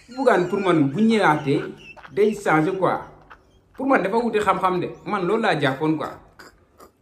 Bougane pour man bu ñëwaatee day changer quoi pour man dafa wuti xam-xam de man loolu laa jàppoon quoi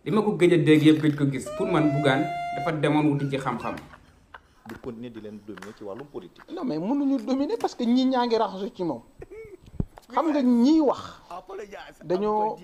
li ma ko gëj a dégg yëpp gëj ko gis pour man Bougane dafa demoon wuti ci xam-xam. du continuer di leen dominer ci wàllum politique. non mais mënuñu dominer parce que ñi ñaa ngi raxasu ci moom xam nga ñiy wax dañoo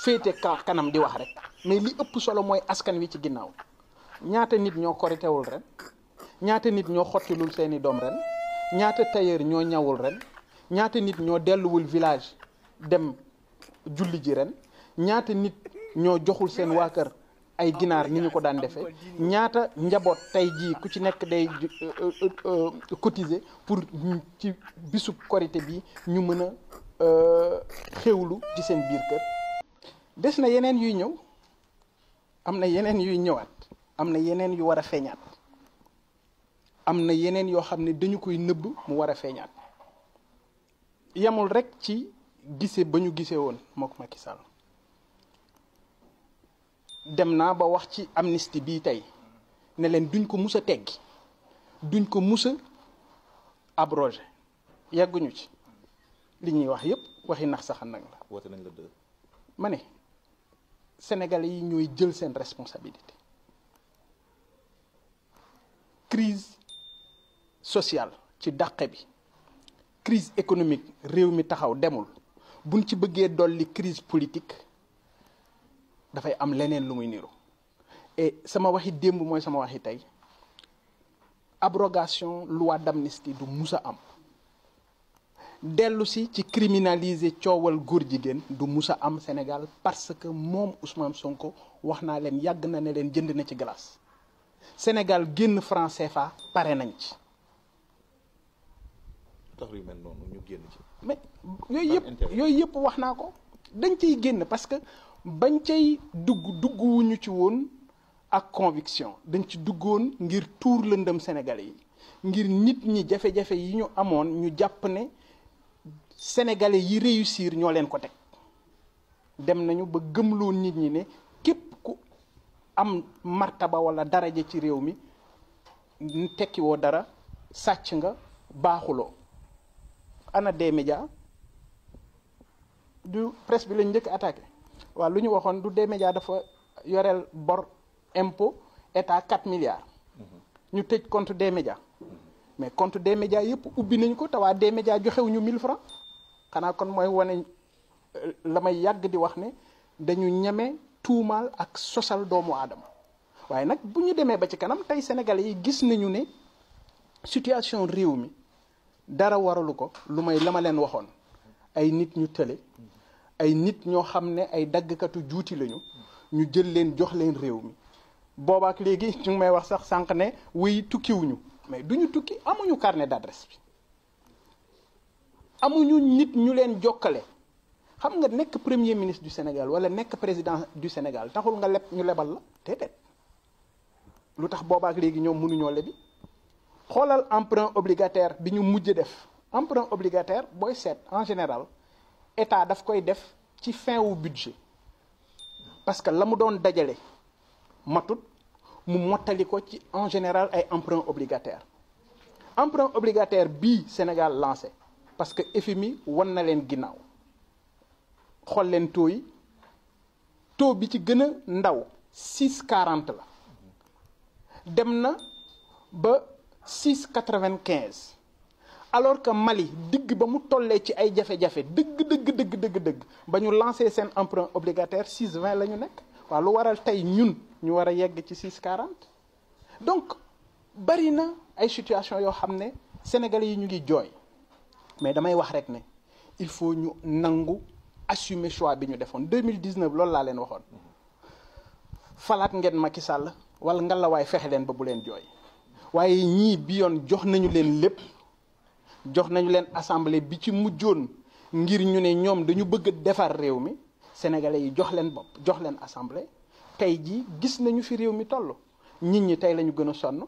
féete kanam di wax rek mais li ëpp solo mooy askan wi ci ginnaaw ñaata nit ñoo koritewul ren ñaata nit ñoo xottilul seeni doom ren ñaata tailleur ñoo ñawul ren ñaata nit ñoo delluwul village dem julli ji ren ñaata nit ñoo joxul seen waa kër ay ginaar ni ñu ko daan defee ñaata njaboot tey jii ku ci nekk day cotiser pour ci bisub korité bi ñu mën a xewlu ci seen biir kër. des na yeneen yuy ñëw am na yeneen yuy ñëwaat am na yeneen yu war a feeñaat am na yeneen yoo xam ne dañu koy nëbb mu war a feeñaat yemul rek ci gise ba ñu gisee woon mook Macky Sall dem naa ba wax ci amnistie bii tey ne leen duñ ko mus a teggi duñ ko mus a abrogé yegguñu ci li ñuy wax yépp waxi nax saxan nag la. woote nañ la dë. ma ne Sénégalais yi ñooy jël seen responsabilité crise sociale ci dàqe bi crise économique réew mi taxaw demul buñ ci bëggee dolli crise politique dafay am leneen lu muy niru et sama waxi démb mooy sama waxi tey abrogation loi d'amnistie du musa am dellu si ci criminaliser coowal góor jigéen du musa am Sénégal parce que moom Ousmane Sonko wax naa leen yàgg na ne leen jënd na ci glace Sénégal génn franc CFA pare nañ ci. tax yu mel noonu ñu génn ci. mais yooyu yëpp wax naa ko dañ ciy génn parce que bañ cay dugguwuñu ci woon ak conviction dañ ci duggoon ngir tuur lëndëm Sénégalais yi ngir nit ñi jafe-jafe yi ñu amoon ñu jàpp ne Sénégalais yi réussir ñoo leen ko teg dem nañu ba gëmloo nit ñi ne képp ku am martaba wala daraja ci réew mi tekki woo dara sàcc nga baaxuloo ana des médias du presse bi lañ njëkk attaqué waaw lu ñu waxoon du des médias dafa yoreel bor impôt état 4 milliards ñu tëj compte des médias mais compte des médias yëpp ubbi nañ ko te waa des médias joxewuñu 1000 francs xanaa kon mooy wane la may yàgg di wax ne dañu ñeme tuumaal ak sosal doomu aadama waaye nag bu ñu demee ba ci kanam tey Sénégalais yi gis nañu ne situation réew mi dara waralu ko lu may la ma leen waxoon ay nit ñu tële ay nit ñoo xam ne ay daggkatu juuti lañu ñu jël leen jox leen réew mi boobaak léegi ñu ngi may wax sax sànq ne wuy tukkiwuñu mais duñu tukki amuñu carnet d'adresse bi amuñu nit ñu leen jokkale xam nga nekk premier ministre du Sénégal wala nekk président du Sénégal taxul nga leb ñu lebal la déedéet lu tax boobaak léegi ñoom mënuñoo lebi xoolal emprunt obligataire bi ñu mujj def emprunt obligataire booy seet en général état daf koy def ci fin wu budget parce que la mu doon dajale matut mu mottali ko ci en général ay emprunt obligataire bii Sénégal lancé parce que FMI wan na leen ginnaaw xool leen taux yi taux bi ci gën a ndaw 6,40 la dem na ba 6,95 alors que Mali digg ba mu tollee ci ay jafe-jafe dëgg ba ñu lancé seen emprunt obligataire 6,20 la ñu nekk waaw lu waral tey ñun ñu war a yegg ci 6,40 donc bari na ay situation yoo xam ne sénégalais yi ñu ngi jooy mais damay wax rek ne il faut ñu nangu assumer choix bi ñu defoon 2019 loolu laa leen waxoon falaat ngeen Macky Sall wala ngalawaay fexe leen ba bu leen jooy waaye ñii bi yoon jox nañu leen lépp jox nañu leen assemblée bi ci mujjoon ngir ñu ne ñoom dañu bëgg defar réew mi sénégalais yi jox leen bopp jox leen assemblée tey jii gis nañu fi réew mi toll nit ñi tey la ñu gën a sonn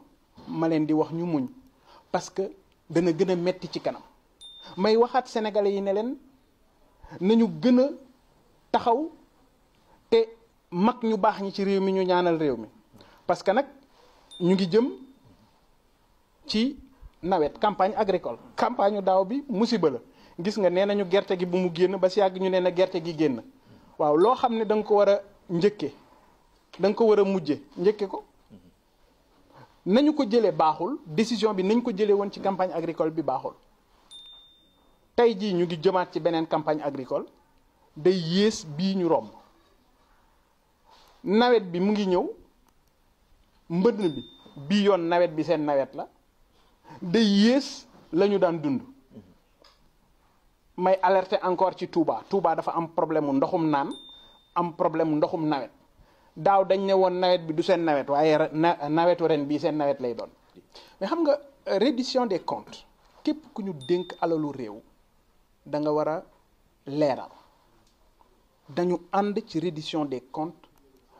ma leen di wax ñu muñ parce que dana gën a metti ci kanam may waxaat sénégalais yi ne leen nañu gën a taxaw te mag ñu baax ñi ci réew mi ñu ñaanal réew mi parce que nag ñu ngi jëm ci nawet campagne agricole campagne daaw bi musiba la gis nga nee nañu gerte gi bu mu génn ba si yàgg ñu nee na gerte gi génn waaw loo xam ne da nga ko war a njëkke da nga ko war a mujje njëkke ko nañu ko jëlee baaxul décision bi nañ ko jëlee woon ci campagne agricole bi baaxul tey jii ñu ngi jëmaat ci beneen campagne agricole day yées bii ñu romb nawet bi mu ngi ñëw mbënn bi bii yoon nawet bi seen nawet la day yées la ñu daan dund may alerter encore ci Touba Touba dafa am problème mu ndoxum naan am problème mu ndoxum nawet daaw dañ ne woon nawet bi du seen nawet waaye nawetu ren bii seen nawet lay doon mais xam nga reddition des comptes képp ku ñu dénk alalu réew da nga war a leeral dañu ànd ci reddition des comptes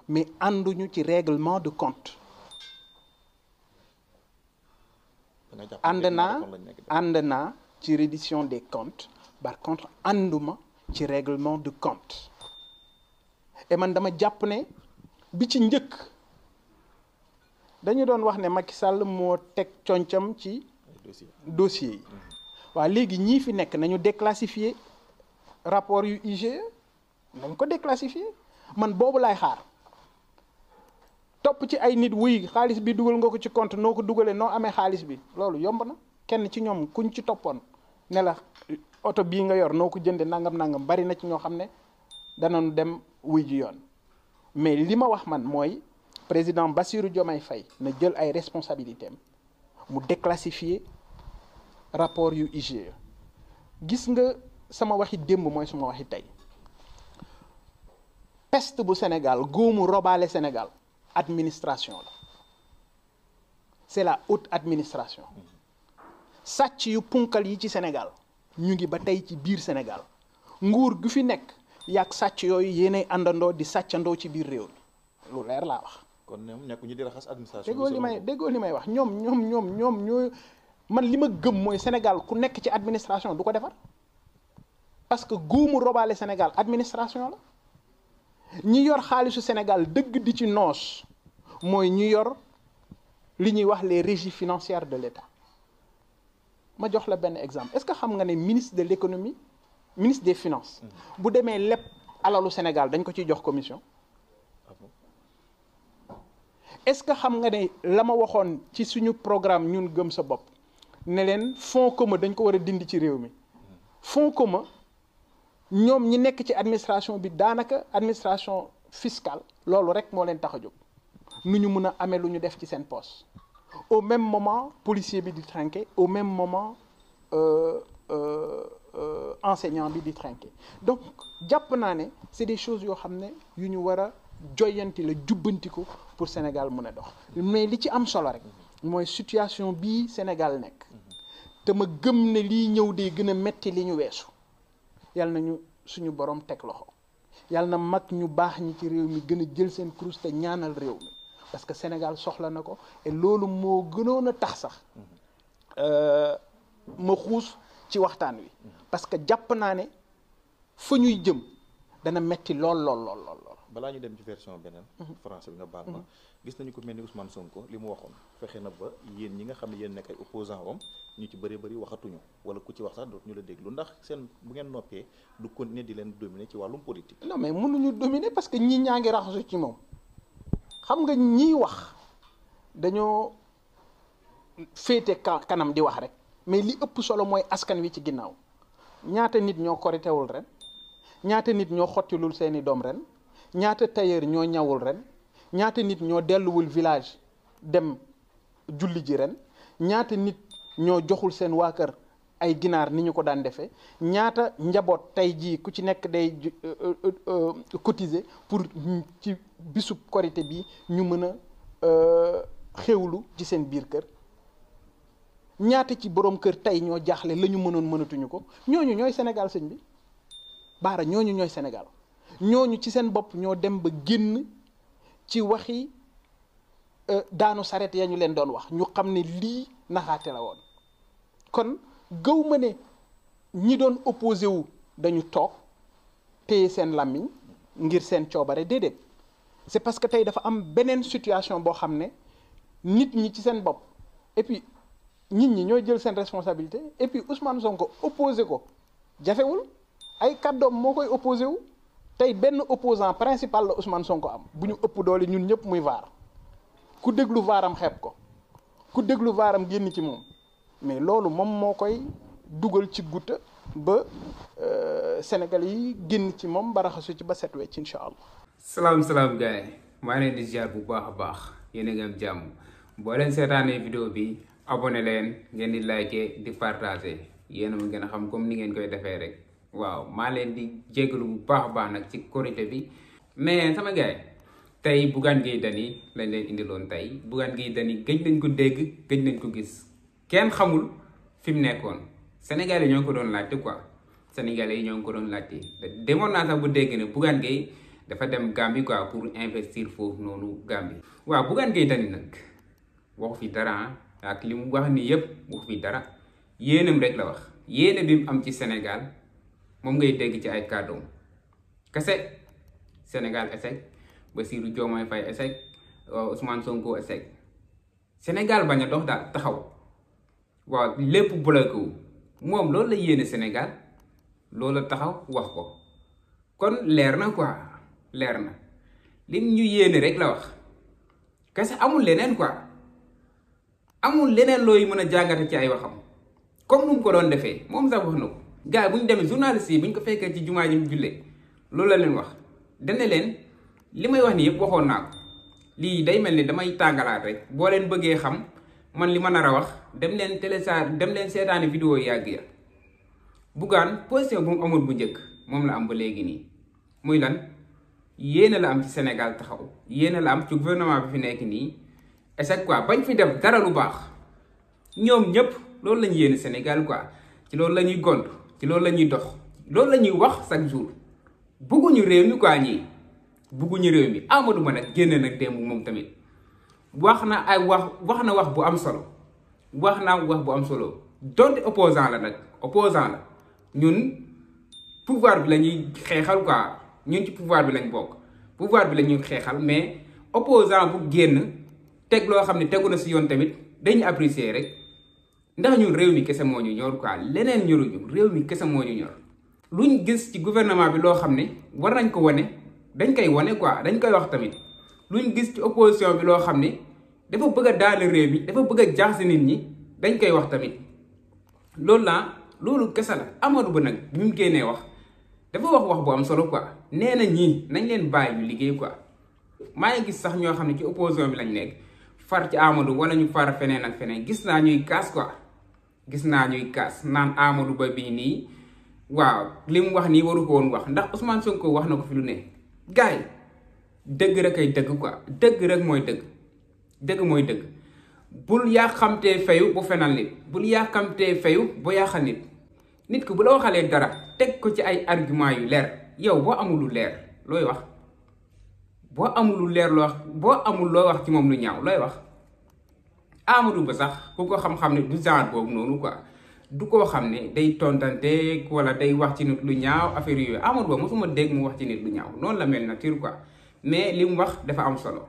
mais ànduñu ci règlement de compte ànd naa ci reddition des comptes par contre ànduma ci règlement de compte et man dama jàpp ne bi ci njëkk dañu doon wax ne Macky Sall moo teg concam ci dossier yi waaw léegi ñii fi nekk nañu déclassifier rapport yu IGE nañ ko déclassifier man boobu laay xaar topp ci ay nit wuy xaalis bi dugal nga ko ci compte noo ko dugalee noo amee xaalis bi loolu yomb na kenn ci ñoom kuñ ci toppoon ne la oto bii nga yor noo ko jënde nangam bari na ci ñoo xam ne danañu dem wuy ji yoon mais li ma wax man mooy président Bassirou Diomaye Faye na jël ay responsabilités am mu déclassifier rapport yu IGE gis nga sama waxi démb mooy suma waxi tey peste bu Sénégal góomu robaale Sénégal administration la c'est la haute administration sàcc yu punkal yi ci Sénégal ñu ngi ba tey ci biir Sénégal nguur gu fi nekk yàgg sàcc yooyu yéenay àndandoo di sàccandoo ci biir réew mi lu leer laa wax. kon ñoom nekk ñu di raxas administration. déggoo li may wax ñoom ñoo man li ma gëm mooy Sénégal ku nekk ci administration du ko defar parce que góomu robaale Sénégal administration la. ñi yor xaalisu Sénégal dëgg di ci noos mooy ñi yor li ñuy wax les régies financières de l'État ma jox la benn exemple est-ce que xam nga ne ministre de l'économie ministre des finances bu demee lépp alalu Sénégal dañ ko ciy jox commission est-ce que xam nga ne la ma waxoon ci suñu programme ñun gëm sa bopp ne leen fonds commun dañ ko war a dindi ci réew mi fonds commun ñoom ñi nekk ci administration bi daanaka administration fiscale loolu rek moo leen tax a jóg nu ñu mën a amee lu ñu def ci seen poste au même moment policier bi di trinquer au même moment enseignant bi di trinquer donc jàpp naa ne c'est des choses yoo xam ne yu ñu war a joyanti la jubbanti ko pour Sénégal mën a dox mais li ci am solo rek mooy situation bii Sénégal nekk te ma gëm ne lii ñëw dee gën a metti li ñu weesu yàlla nañu suñu borom teg loxo yàlla na mag ñu baax ñi ci réew mi gën a jël seen kurus te ñaanal réew mi parce que Sénégal soxla na ko et loolu moo gënoon a tax sax ma xuus ci waxtaan wi parce que jàpp naa ne fa ñuy jëm dana metti lool. balaa ñu dem ci version beneen français bi nga baal ma gis nañu ko mel ni Ousmane Sonko li mu waxoon fexe na ba yéen ñi nga xam ne yéen nekk ay opposant am ñu ci bëri waxatuñu wala ku ci wax sax dootu ñu la déglu ndax seen bu ngeen noppee du continuer di leen dominer ci wàllum politique. non mais mënuñu dominer parce que ñi ñaa ngi raxasu ci moom xam nga ñiy wax dañoo féete kanam di wax rek mais li ëpp solo mooy askan wi ci ginnaaw ñaata nit ñoo koritewul ren ñaata nit ñoo xottilul seeni doom ren ñaata tailleur ñoo ñawul ren ñaata nit ñoo delluwul village dem julli ji ren ñaata nit ñoo joxul seen waa kër ay ginaar ni ñu ko daan defee ñaata njaboot tey jii ku ci nekk day cotiser pour ci bisub korité bi ñu mën a xewlu ci seen biir kër ñaata ci borom kër tey ñoo jaaxle la ñu mënoon mënatuñu ko ñooñu ñooy Sénégal sëñ bi baara ñooñu ñooy Sénégal ñooñu ci seen bopp ñoo dem ba génn ci waxi daanu saret ya ñu leen doon wax ñu xam ne lii naxaate la woon kon gëw ma ne ñi doon opposé wu dañu toog téye seen làmmiñ ngir seen coobare déedéet c'est parce que tey dafa am beneen situation boo xam ne nit ñi ci seen bopp et puis nit ñi ñooy jël seen responsabilité et puis Ousmane Sonko opposé ko jafewul ay kàddoom moo koy opposé wu tey benn opposant principal la Ousmane Sonko am bu ñu ëpp doole ñun ñëpp muy vaar ku déglu vaaram xeeb ko ku déglu vaaram génn ci moom mais loolu moom moo koy dugal ci gutta ba Sénégal yi génn ci moom ba raxasu ci ba set wecc incha allah. salaam gars yi maa ngi leen di ziar bu baax a baax yéen a ngi am jàmm boo leen seetaanee vidéo bi abonné leen ngeen di liker di partager yéen a ma gën a xam comme ni ngeen koy defee rek waaw maa leen di jégalu bu baax a baax nag ci korité bi mais sama gars yi tey Bougane Gueye Dany lañ leen indiloon tey Bougane Gueye Dany gëj nañ ko dégg gëj nañ ko gis kenn xamul fi mu nekkoon Sénégalais yi ñoo ngi ko doon laajte quoi Sénégalais yi ñoo ngi ko doon laajte demoon naa sax bu dégg ne Bougane Gueye dafa dem Gambie quoi pour investir foofu noonu Gambie. waaw Bougane Gueye Dany nag waxu fi dara ak li mu wax nii yëpp waxu fi dara yéenam rek la wax yéene bi mu am ci Sénégal moom ngay dégg ci ay kàddoom kese Sénégal échec Bassirou Diomaye Faye échec Ousmane Sonko échec Sénégal bañ a dox daal taxaw waaw lépp bloqué wu moom loolu la yéene Sénégal loolu la taxaw wax ko kon leer na quoi leer na lim ñu yéene rek la wax kese amul leneen quoi amul leneen looy mën a jàngate ci ay waxam comme nu mu ko doon defee moom sax wax na ko gars yi bu ñu demee journaliste yi bu ñu ko fekkee ci jumaa ji mu jullee loolu la leen wax dana leen li may wax ni yëpp waxoon naa ko lii day mel ni damay tàngalaat rek boo leen bëggee xam man li ma nar a wax dem leen dem leen seetaani vidéo yàgg ya Bougane position bu mu amul bu njëkk moom la am ba léegi nii muy lan yéena la am ci Sénégal taxaw yéena la am ci gouvernement bi fi nekk nii et c'est quoi bañ fi def dara lu baax ñoom ñëpp loolu la ñu yéene Sénégal quoi ci loolu la ñuy gont ci loolu la ñuy dox loolu la ñuy wax chaque jour bugguñu réew mi quoi ñii bugguñu réew mi Amadou Ba nag génne nag démb moom tamit wax na wax bu am solo wax bu am solo donte opposant la nag opposant la ñun pouvoir bi la ñuy xeexal quoi ñun ci pouvoir bi lañ bokk pouvoir bi la ñuy xeexal mais opposant bu génn teg loo xam ne tegu na si yoon tamit dañu apprécier rek ndax ñun réew mi kese moo ñu ñor quoi leneen ñoruñu réew mi kese moo ñu ñor luñ gis ci gouvernement bi loo xam ne war nañ ko wane dañ koy wane quoi dañ koy wax tamit luñ gis ci opposition bi loo xam ne dafa bëgg a daane réew mi dafa bëgg a jaxase nit ñi dañ koy wax tamit loolu kese la Amadou Ba nag bi mu génnee wax dafa wax bu am solo quoi nee na ñii nañ leen bàyyi ñu liggéey quoi maa ngi gis sax ñoo xam ne ci opposition bi lañ nekk far ci Amadou wala ñu far feneen ak feneen gis naa ñuy kaas quoi gis naa ñuy kaas naan Amadou Ba bii nii waaw li mu wax nii waru ko woon wax ndax Ousmane Sonko wax na ko fi lu ne gars yi dëgg rek ay dëgg quoi dëgg rek mooy dëgg mooy dëgg bul yaa xamtee fayu bu fenal nit bul yaa xamtee fayu bu yaaxal nit ko bu la waxalee dara teg ko ci ay argument yu leer yow boo amul lu leer looy wax boo amul lu leer loo wax boo amul loo wax ci moom lu ñaaw looy wax Amadou Ba sax ku ko xam-xam ne du genre boobu noonu quoi du koo xam ne day tontante wala day wax ci nit lu ñaaw affaire yooyu Amadou Ba mosuma dégg mu wax ci nit lu ñaaw noonu la mel nature quoi mais li mu wax dafa am solo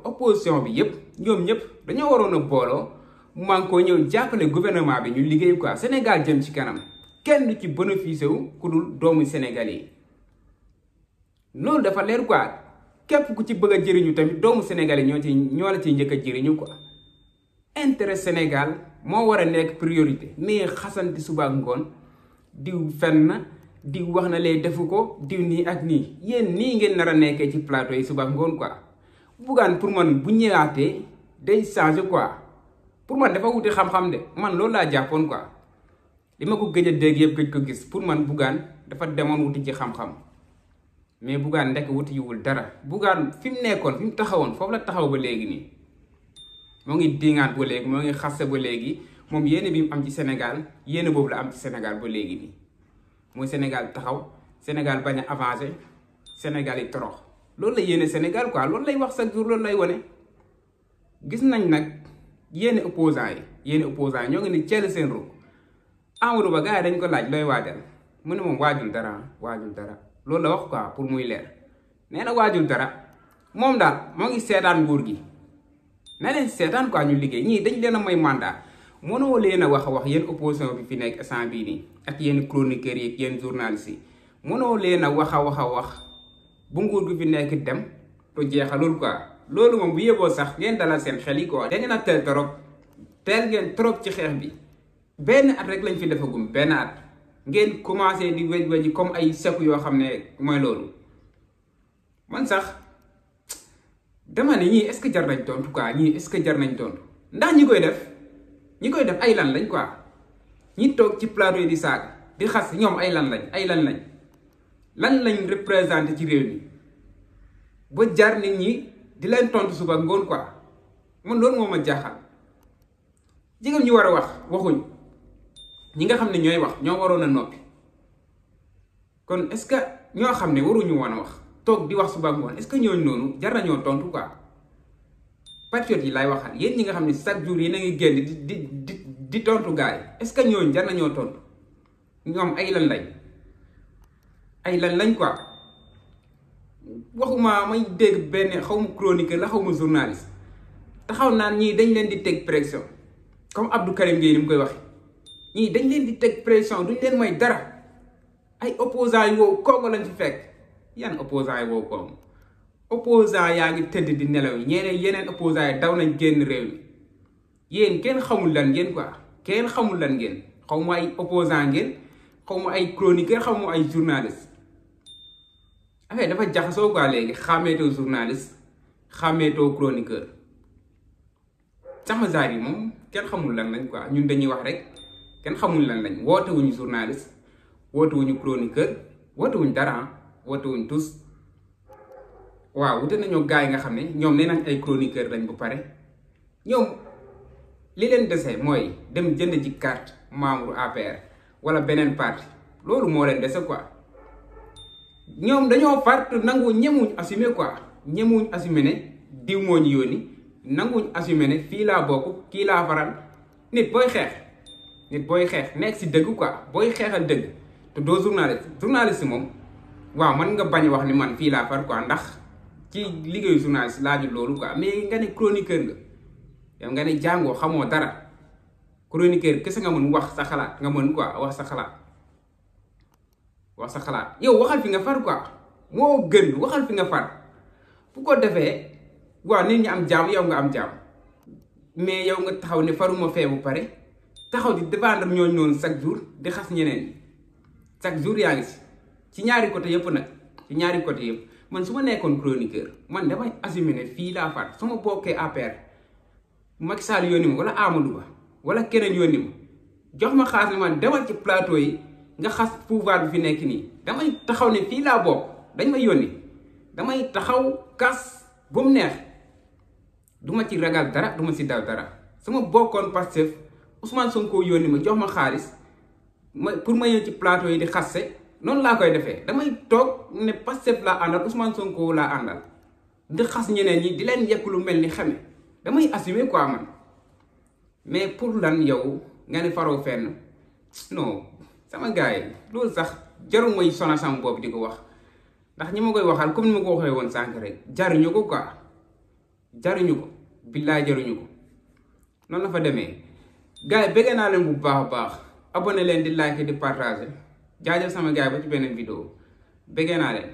opposition bi yëpp ñoom ñëpp dañoo waroon a booloo man koo ñëw jàppale gouvernement bi ñu liggéey quoi Sénégal jëm ci kanam kenn du ci bénéficié wu ku dul doomu Sénégalais yi loolu dafa leer quoi képp ku ci bëgg a jëriñu tamit doomu Sénégalais ñoo la ciy njëkk a jëriñu quoi intérêt Sénégal moo war a nekk priorité mais xasanti suba ak ngoon diw fenn diw wax na lee defu ko diw nii ak nii yéen nii ngeen nar a nekkee ci plateau yi suba ak ngoon quoi Bougane pour man bu ñëwaatee day changer quoi pour man dafa wuti xam-xam de man loolu laa jàppoon quoi li ma ko gëj a dégg yëpp gëj ko gis pour man Bougane dafa demoon wuti ci xam-xam mais Bougane ndekk wuti yiwul dara Bougane fi mu nekkoon fi mu taxawoon foofu la taxaw ba léegi nii moo ngi dingaat ba léegi moo ngi xaste ba léegi moom yéene bi mu am ci Sénégal yéene boobu la am ci Sénégal ba léegi nii mooy Sénégal taxaw Sénégal bañ a avancé Sénégal yi torox loolu la yéene Sénégal quoi loolu lay wax chaque jour loolu lay wane gis nañ nag yéene opposants yi ñoo ngi ni ceel seen ru Amadou Ba gars yi dañ ko laaj looy waajal mu ne moom waajul dara loolu la wax quoi pour muy leer nee na waajul dara moom daal moo ngi seetaan nguur gi na leen seetaan quoi ñu liggéey ñii dañ leen a may mandat mënoo leen a wax a wax yéen opposition bi fi nekk instant bii nii ak yéen chroniqueurs yi ak yéen journalistes yi mënoo leen a wax a wax bu nguur gi fi nekk dem to jeexalul quoi loolu moom bu yeboo sax ngeen dalal seen xel yi quoi. da ngeen a teel ngeen trop ci xeex bi benn at rek lañ fi defagum benn at ngeen commencé di wej comme ay seku yoo xam ne mooy loolu man sax dama ne ñii est-ce que jar nañ tontu quoi ñii est-ce que jar nañ tontu ndax ñi koy def ay lan lañ quoi ñi toog ci plateau yi di saaga di xas ñoom ay lan lañ représenté ci réew mi ba jar nit ñi di leen tontu suba ngoon quoi man loolu moo ma jaaxal. jigéen ñu war a wax waxuñ ñi nga xam ne ñooy wax ñoo waroon a noppi kon est-ce que ñoo xam ne waruñu woon a wax toog di wax suba ngoon est-ce que ñooñu noonu jar nañoo tontu quoi. patriotes yi laay waxal yéen ñi nga xam ne chaque jour yéen a ngi génn di tontu gars yi est-ce que ñooñu jar nañoo tontu ñoom ay lan lañ quoi. waxuma may dégg benn xaw ma chroniqueur la xaw ma journaliste taxaw naan ñii dañ leen di teg pression comme Abdou Karim Gueye ni mu koy waxe ñii dañ leen di teg pression duñ leen may dara ay opposants yi woowu Congo lañ fi fekk yan opposants yi woowu Congo opposants yaa ngi tëdd di nelaw yi yeneen opposants yi daw nañ génn réew mi yéen kenn xamul lan ngeen quoi kenn xamul lan ngeen xaw ma ay opposants ngeen xaw ma ay chroniqueur xaw ma ay journaliste affaire dafa jaxasoo quoi léegi xàmmeetoo journaliste xàmmeetoo chroniqueur sama zaar yi moom kenn xamul lan lañ quoi ñun dañuy wax rek kenn xamul lan lañ woote wuñu journaliste woote wuñu chroniqueur woote wuñ dara woote wuñ tous waaw wute nañoo gars yi nga xam ne ñoom nee nañ ay chroniqueur lañ bu pare ñoom li leen dese mooy dem jënd ji carte membre APR wala beneen parti loolu moo leen dese quoi. ñoom dañoo far nangu ñemuñ assumer quoi ñemuñ assumer ne diw moo ñu yónni nanguñ assumer ne fii laa bokk kii laa faral nit booy xeex nekk si dëgg quoi booy xeexal dëgg te doo journaliste moom waaw man nga bañ wax ni man fii laa far quoi ndax ci liggéeyu journaliste laajul loolu quoi mais nga ne chroniqueur nga yow nga ne jàngoo xamoo dara chroniqueur kese nga mën wax sa xalaat nga mën quoi wax sa xalaat yow waxal fi nga far quoi moo gën waxal fi nga far bu ko defee waaw nit ñi am jàmm yow nga am jàmm mais yow nga taxaw ne faruma fee bu pare taxaw di défendre ñooñu noonu chaque jour di xas ñeneen ñi chaque jour yaa ngi ci ñaari côté yëpp nag ci ñaari côté yëpp man su ma nekkoon chroniqueur man damay assumer ne fii laa far su ma bokkee APR Macky Sall yónni ma wala Amadou Ba wala keneen yónni ma jox ma xaas ne man demal ci plateau yi nga xas pouvoir bi fi nekk nii damay taxaw ne fii laa bokk dañ ma yónni damay taxaw kas bu mu neex duma ci ragal dara duma ci daw dara su ma bokkoon Pastef Ousmane Sonko yónni ma jox ma xaalis pour ma ñëw ci plateau yi di xasse noonu laa koy defee damay toog ne Pastef laa àndal Ousmane Sonko laa àndal di xas ñeneen ñi di leen yekk lu mel ni xame damay assumer quoi man mais pour lan yow nga ne faroo fenn non sama gars yi loolu sax jarul mooy sonal sama bopp di ko wax ndax ñi ma koy waxal comme ni ma ko waxee woon sànq rek jaruñu ko quoi jaruñu ko billaay jaruñu ko noonu la fa demee gars yi bëgg naa leen bu baax a baax abonné leen di like di partager jaajëf sama gars yi ba ci beneen vidéo bëgg naa leen